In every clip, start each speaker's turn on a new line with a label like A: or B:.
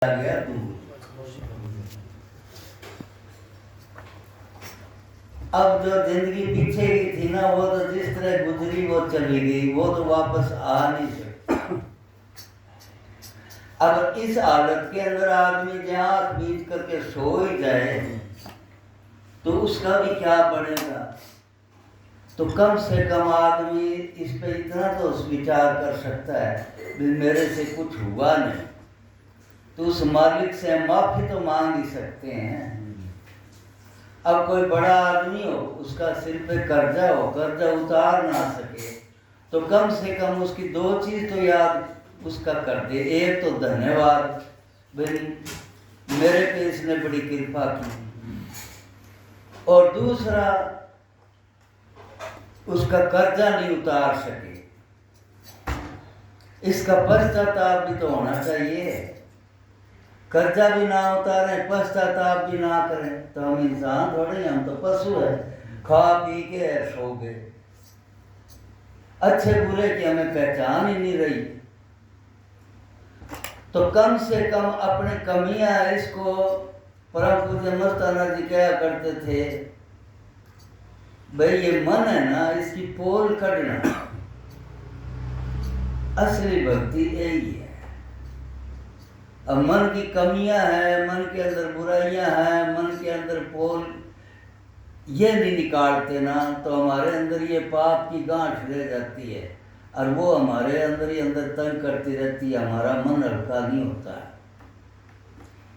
A: गया दूर। अब जो जिंदगी पीछे की थी ना, वो तो जिस तरह गुजरी वो चली गई, वो तो वापस आ नहीं सकती। अब इस हालत के अंदर आदमी जहाँ आँख बीच करके सो ही जाए तो उसका भी क्या बनेगा। तो कम से कम आदमी इस पे इतना तो विचार कर सकता है भी मेरे से कुछ हुआ नहीं, तो उस मालिक से माफी तो मांग ही सकते हैं। अब कोई बड़ा आदमी हो, उसका सिर पे कर्जा हो, कर्जा उतार ना सके, तो कम से कम उसकी दो चीज तो याद उसका कर दे। एक तो धन्यवाद, भाई मेरे पे इसने बड़ी कृपा की, और दूसरा उसका कर्जा नहीं उतार सके, इसका पश्चाताप भी तो होना चाहिए। कर्जा भी ना उतारें, पश्चाताप भी ना करें, तो हम इंसान थोड़े, हम तो पशु है, खा पी के सो गए। अच्छे बुरे की हमें पहचान ही नहीं रही। तो कम से कम अपने कमियां, इसको परम पूज्य मस्ताना जी क्या करते थे, भाई ये मन है ना, इसकी पोल कटना, असली भक्ति यही है। अब मन की कमियां हैं, मन के अंदर बुराइयां हैं, मन के अंदर पोल ये नहीं निकालते ना, तो हमारे अंदर ये पाप की गांठ रह जाती है, और वो हमारे अंदर ही अंदर तंग करती रहती है, हमारा मन हल्का नहीं होता है।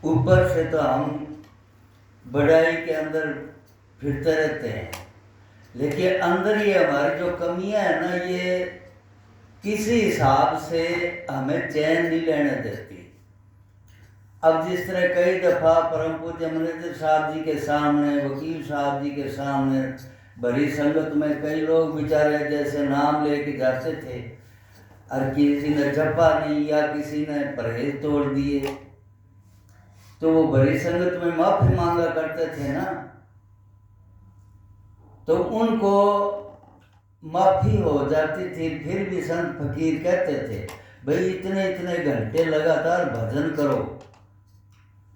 A: ऊपर से तो हम बड़ाई के अंदर फिरते रहते हैं, लेकिन अंदर ये हमारी जो कमियां है ना, ये किसी हिसाब से हमें चैन नहीं लेने देती। अब जिस तरह कई दफ़ा परम पूज्य मैनेजर साहब जी के सामने, वकील साहब जी के सामने, बड़ी संगत में कई लोग बेचारे जैसे नाम लेके जाते थे, और किसी ने जपा नहीं या किसी ने परहेज तोड़ दिए, तो वो बड़ी संगत में माफी मांगा करते थे ना, तो उनको माफी हो जाती थी। फिर भी संत फकीर कहते थे, भाई इतने इतने घंटे लगातार भजन करो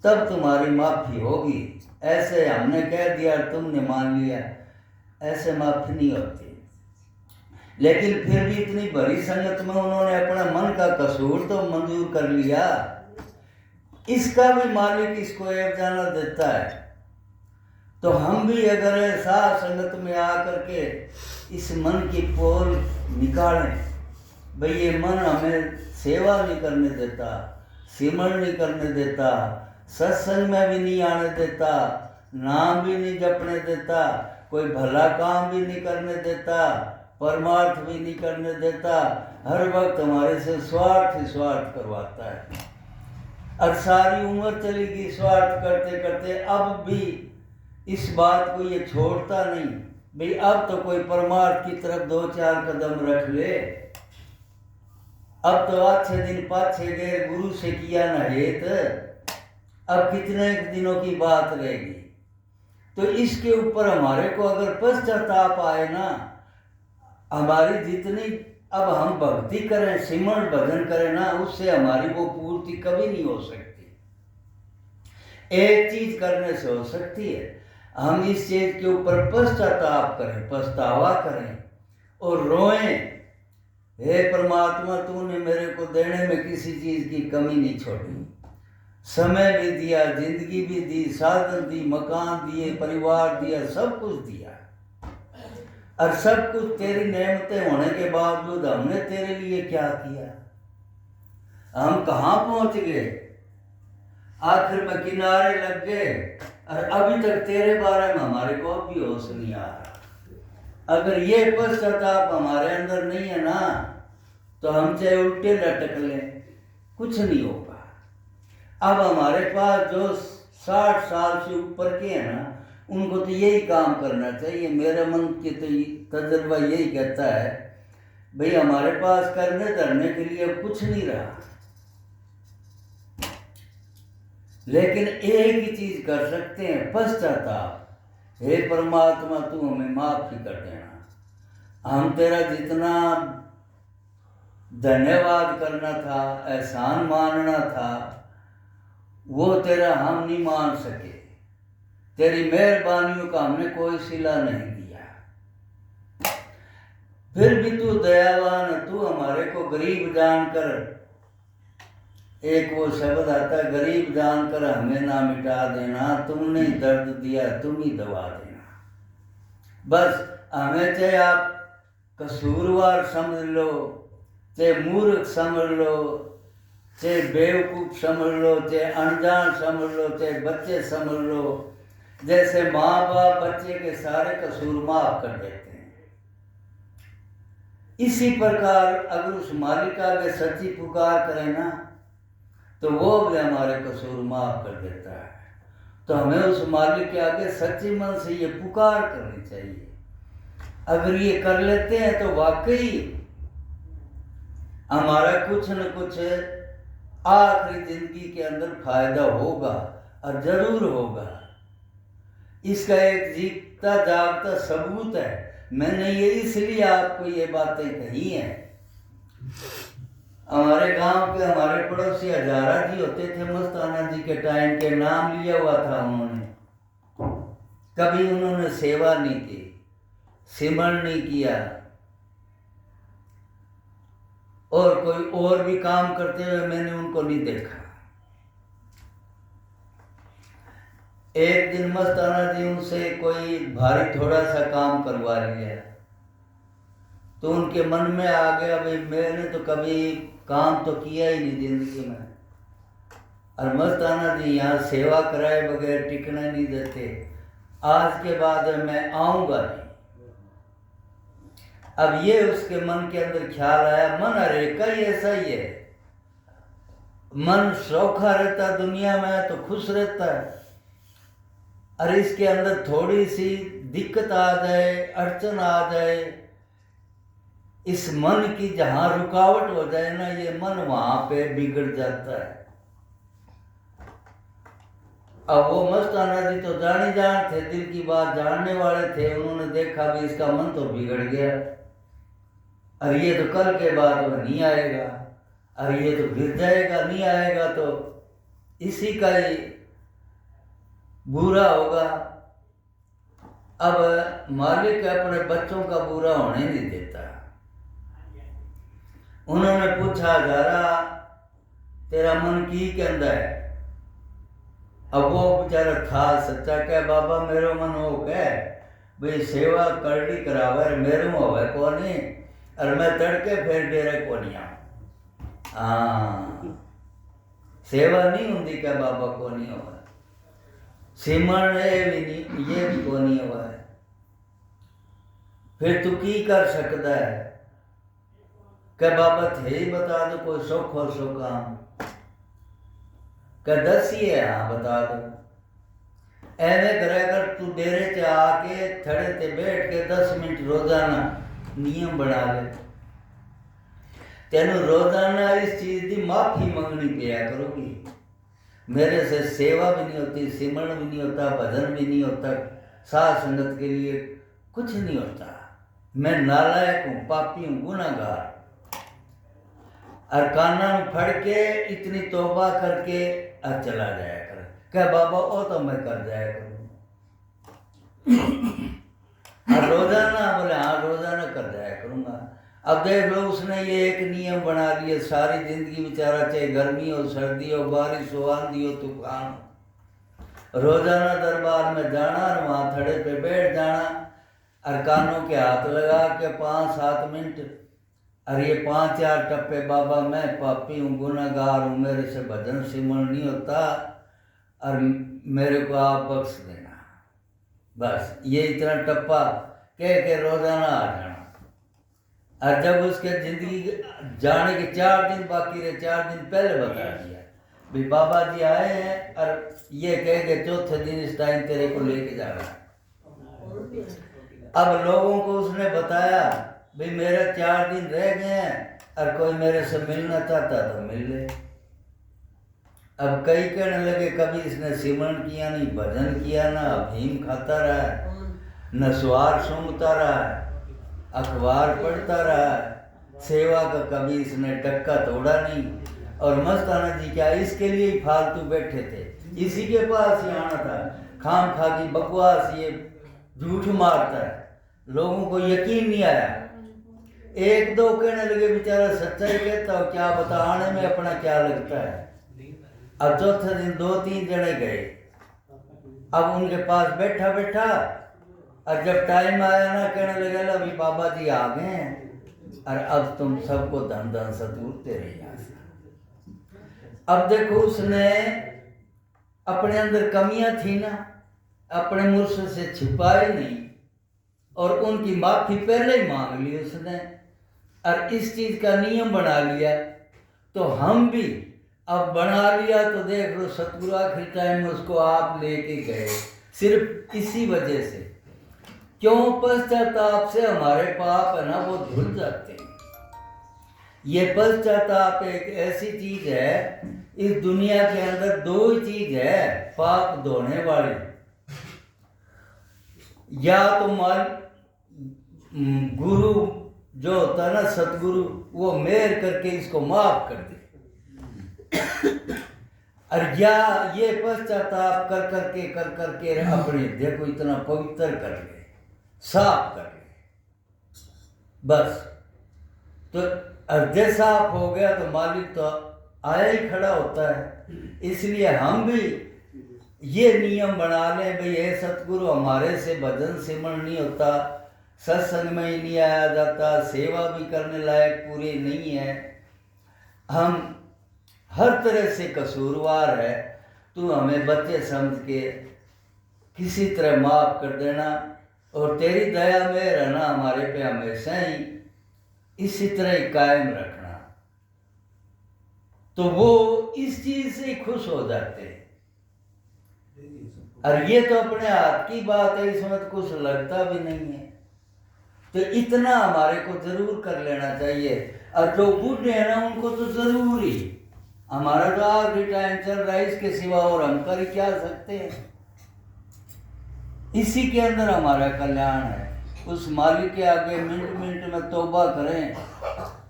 A: तब तुम्हारी माफी होगी। ऐसे हमने कह दिया तुमने मान लिया, ऐसे माफी नहीं होती। लेकिन फिर भी इतनी बड़ी संगत में उन्होंने अपना मन का कसूर तो मंजूर कर लिया। इसका भी मालिक इसको एक जाना देता है। तो हम भी अगर साथ संगत में आकर के इस मन की पोल निकालें, भाई ये मन हमें सेवा नहीं करने देता, सिमरण नहीं करने देता, सत्संग में भी नहीं आने देता, नाम भी नहीं जपने देता, कोई भला काम भी नहीं करने देता, परमार्थ भी नहीं करने देता, हर वक्त हमारे से स्वार्थ ही स्वार्थ करवाता है। और सारी उम्र चली गई स्वार्थ करते करते, अब भी इस बात को ये छोड़ता नहीं, भाई अब तो कोई परमार्थ की तरफ दो चार कदम रख ले। अब तो अच्छे दिन पाछे गए, गुरु से किया न हेत, अब कितने दिनों की बात रहेगी। तो इसके ऊपर हमारे को अगर पश्चाताप आए ना, हमारी जितनी अब हम भक्ति करें, सिमरण भजन करें ना, उससे हमारी वो पूर्ति कभी नहीं हो सकती। एक चीज करने से हो सकती है, हम इस चीज के ऊपर पश्चाताप करें, पछतावा करें और रोएं, हे परमात्मा तूने मेरे को देने में किसी चीज की कमी नहीं छोड़ी, समय भी दिया, जिंदगी भी दी, साधन दी, मकान दिए, परिवार दिया, सब कुछ दिया, और सब कुछ तेरी नेमतें होने के बावजूद हमने तेरे लिए क्या किया। हम कहाँ पहुंच गए, आखिर में किनारे लग गए, और अभी तक तेरे बारे में हमारे को भी होश नहीं आ रहा। अगर ये पश्चाताप हमारे अंदर नहीं है ना, तो हम चाहे उल्टे लटक लें, कुछ नहीं होगा। अब हमारे पास जो 60 साल से ऊपर के हैं ना, उनको तो यही काम करना चाहिए। मेरे मन की तो तजर्बा यही कहता है, भाई हमारे पास करने धरने के लिए कुछ नहीं रहा, लेकिन एक ही चीज कर सकते हैं, पश्चाताप। हे परमात्मा तू हमें माफ ही कर देना। हम तेरा जितना धन्यवाद करना था, एहसान मानना था, वो तेरा हम नहीं मान सके। तेरी मेहरबानियों का हमने कोई सिला नहीं दिया, फिर भी तू दयावान, तू हमारे को गरीब जानकर, एक वो शब्द आता है, गरीब जानकर हमें ना मिटा देना, तुमने दर्द दिया तुम ही दवा देना। बस हमें चाहे आप कसूरवार समझ लो, चाहे मूर्ख समझ लो, चाहे बेवकूफ़ समझ लो, चाहे अनजान समझ लो, चाहे बच्चे समझ लो, जैसे माँ बाप बच्चे के सारे कसूर माफ कर देते हैं, इसी प्रकार अगर उस मालिक आगे सच्ची पुकार करें ना, तो वो भी हमारे कसूर माफ कर देता है। तो हमें उस मालिक के आगे सच्ची मन से ये पुकार करनी चाहिए। अगर ये कर लेते हैं तो वाकई हमारा कुछ न कुछ आखिरी जिंदगी के अंदर फायदा होगा, और जरूर होगा। इसका एक जीता जागता सबूत है। मैंने ये इसलिए आपको ये बातें कही हैं। हमारे गांव के हमारे पड़ोसी हजारा जी होते थे, मस्ताना जी के टाइम के नाम लिया हुआ था उन्होंने, कभी उन्होंने सेवा नहीं की, सिमरण नहीं किया, और कोई और भी काम करते हुए मैंने उनको नहीं देखा। एक दिन मस्ताना जी उनसे कोई भारी थोड़ा सा काम करवा लिया, तो उनके मन में आ गया, भाई मैंने तो कभी काम तो किया ही नहीं जिंदगी में, और मस्ताना जी यहाँ सेवा कराए बगैर टिकना नहीं देते, आज के बाद मैं आऊँगा नहीं। अब ये उसके मन के अंदर ख्याल आया, मन हर एक का ही ऐसा ही है, मन सौखा रहता दुनिया में तो खुश रहता है, और इसके अंदर थोड़ी सी दिक्कत आ जाए, अड़चन आ जाए, इस मन की जहाँ रुकावट हो जाए ना, ये मन वहाँ पे बिगड़ जाता है। अब वो मस्ताना जी तो जाने जान थे, दिल की बात जानने वाले थे, उन्होंने देखा भी इसका मन तो बिगड़ गया, और ये तो कल के बाद वो नहीं आएगा, और ये तो गिर जाएगा, नहीं आएगा तो इसी का ही बुरा होगा। अब मालिक अपने बच्चों का बुरा होने नहीं देता। उन्होंने पूछा, जरा तेरा मन की कहता है? अब वो बेचारा था सच्चा, कह बाबा मेरो मन हो कह भाई सेवा करनी करावे मेरो होवे कोनी, और मैं तड़के फिर डेरे कोनी आऊं। हाँ, सेवा नहीं होती क्या बाबा को नहीं हुआ, सिमरण भी नहीं, ये भी को नहीं हुआ है, फिर तू की कर सकता है? क्या बाबा थे ही बता दो कोई सुख हो सो काम, क्या दस ही है? हाँ बता दो। ऐवे करे कर तू डेरे च आके थड़े ते बैठ के 10 मिनट रोजाना नियम बना ले, तेन रोजाना इस चीज की माफी मंगनी पिया करोगी। मेरे से सेवा भी नहीं होती, सिमरण भी नहीं होता, भजन भी नहीं होता, साध संगत के लिए कुछ नहीं होता, मैं नालायक हूँ, पापी हूँ, गुनाहगार। और काना में फड़ के इतनी तौबा करके और चला जाया कर, क्या बाबा ओ तो मैं कर जाया करूँ। और रोजाना बोले हाँ रोजाना कर जाया करूँगा। अब देख लो उसने ये एक नियम बना लिया, सारी जिंदगी बेचारा चाहे गर्मी हो, सर्दी हो, बारिश हो, आंधी हो, तूफान, रोजाना दरबार में जाना और वहाँ थड़े पे बैठ जाना और कानों के हाथ लगा के 5-7 मिनट, और ये 5-4 टप्पे, बाबा मैं पापी हूँ, गुनाहगार हूँ, मेरे से भजन सिमरण नहीं होता और मेरे को आप बख्श देना। बस ये इतना टप्पा कह के रोजाना आ जाना। और जब उसके जिंदगी जाने के 4 दिन बाकी रहे, 4 दिन पहले बता दिया भाई बाबा जी आए हैं और ये कह के चौथे दिन इस टाइम तेरे को लेके जा रहा है। अब लोगों को उसने बताया भाई मेरे 4 दिन रह गए हैं और कोई मेरे से मिलना चाहता तो मिल ले। अब कई कहने लगे कभी इसने सिमरण किया नहीं, भजन किया ना, अफीम खाता रहा, न स्वार सूंघता रहा, अखबार पढ़ता रहा, सेवा का कभी इसने टक्का तोड़ा नहीं, और मस्ताना जी क्या इसके लिए ही फालतू बैठे थे, इसी के पास ही आना था। खाम खा की बकवास, ये झूठ मारता है, लोगों को यकीन नहीं आया। एक दो कहने लगे बेचारा सच्चाई कहता हो, क्या बताने में अपना क्या लगता है। अब चौथे दिन 2-3 जने गए, अब उनके पास बैठा बैठा, और जब टाइम आया ना कहने लगे अभी बाबा जी आ गए हैं और अब तुम सबको धन धन सतूर तेरे यहाँ से। अब देखो उसने अपने अंदर कमियां थी ना, अपने मुर्शद से छिपाए नहीं और उनकी माफी पहले ही मांग ली उसने और इस चीज का नियम बना लिया। तो हम भी अब बना लिया तो देख लो सतगुरु आखिरी टाइम में उसको आप लेके गए सिर्फ इसी वजह से। क्यों? पश्चाताप से हमारे पाप है ना वो धुल जाते हैं। ये पश्चाताप एक ऐसी चीज है, इस दुनिया के अंदर 2 ही चीज है पाप धोने वाली, या तो मान गुरु जो होता है ना सतगुरु, वो मेहर करके इसको माफ कर दे, और या ये पश्चाताप कर करके अपने देखो इतना पवित्र कर ले, साफ कर ले, बस। तो अर्धे साफ हो गया तो मालिक तो आया ही खड़ा होता है। इसलिए हम भी ये नियम बना लें भाई ये सतगुरु हमारे से भजन सिमरण नहीं होता, सत्संग में ही नहीं आया जाता, सेवा भी करने लायक पूरी नहीं है, हम हर तरह से कसूरवार है, तू हमें बच्चे समझ के किसी तरह माफ कर देना और तेरी दया में रहना हमारे पे हमेशा ही इसी तरह ही कायम रखना। तो वो इस चीज से खुश हो जाते हैं। और ये तो अपने हाथ की बात है, इसमें तो कुछ लगता भी नहीं है। तो इतना हमारे को जरूर कर लेना चाहिए। और जो बूढ़े हैं ना उनको तो जरूर ही, हमारा तो आखिरी टाइम चल रहा है, इसके सिवा और हम कर क्या सकते हैं। इसी के अंदर हमारा कल्याण है। उस मालिक के आगे मिनट मिनट में तौबा करें,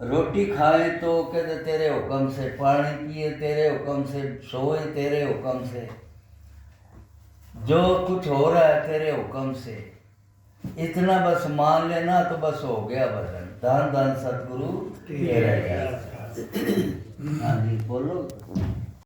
A: रोटी खाएं तो कहते तेरे हुक्म से, पानी पिए तेरे हुक्म से, सोए तेरे हुक्म से, जो कुछ हो रहा है तेरे हुक्म से। इतना बस मान लेना तो बस हो गया भजन। धन धन सतगुरु तेरा। हाँ जी बोलो।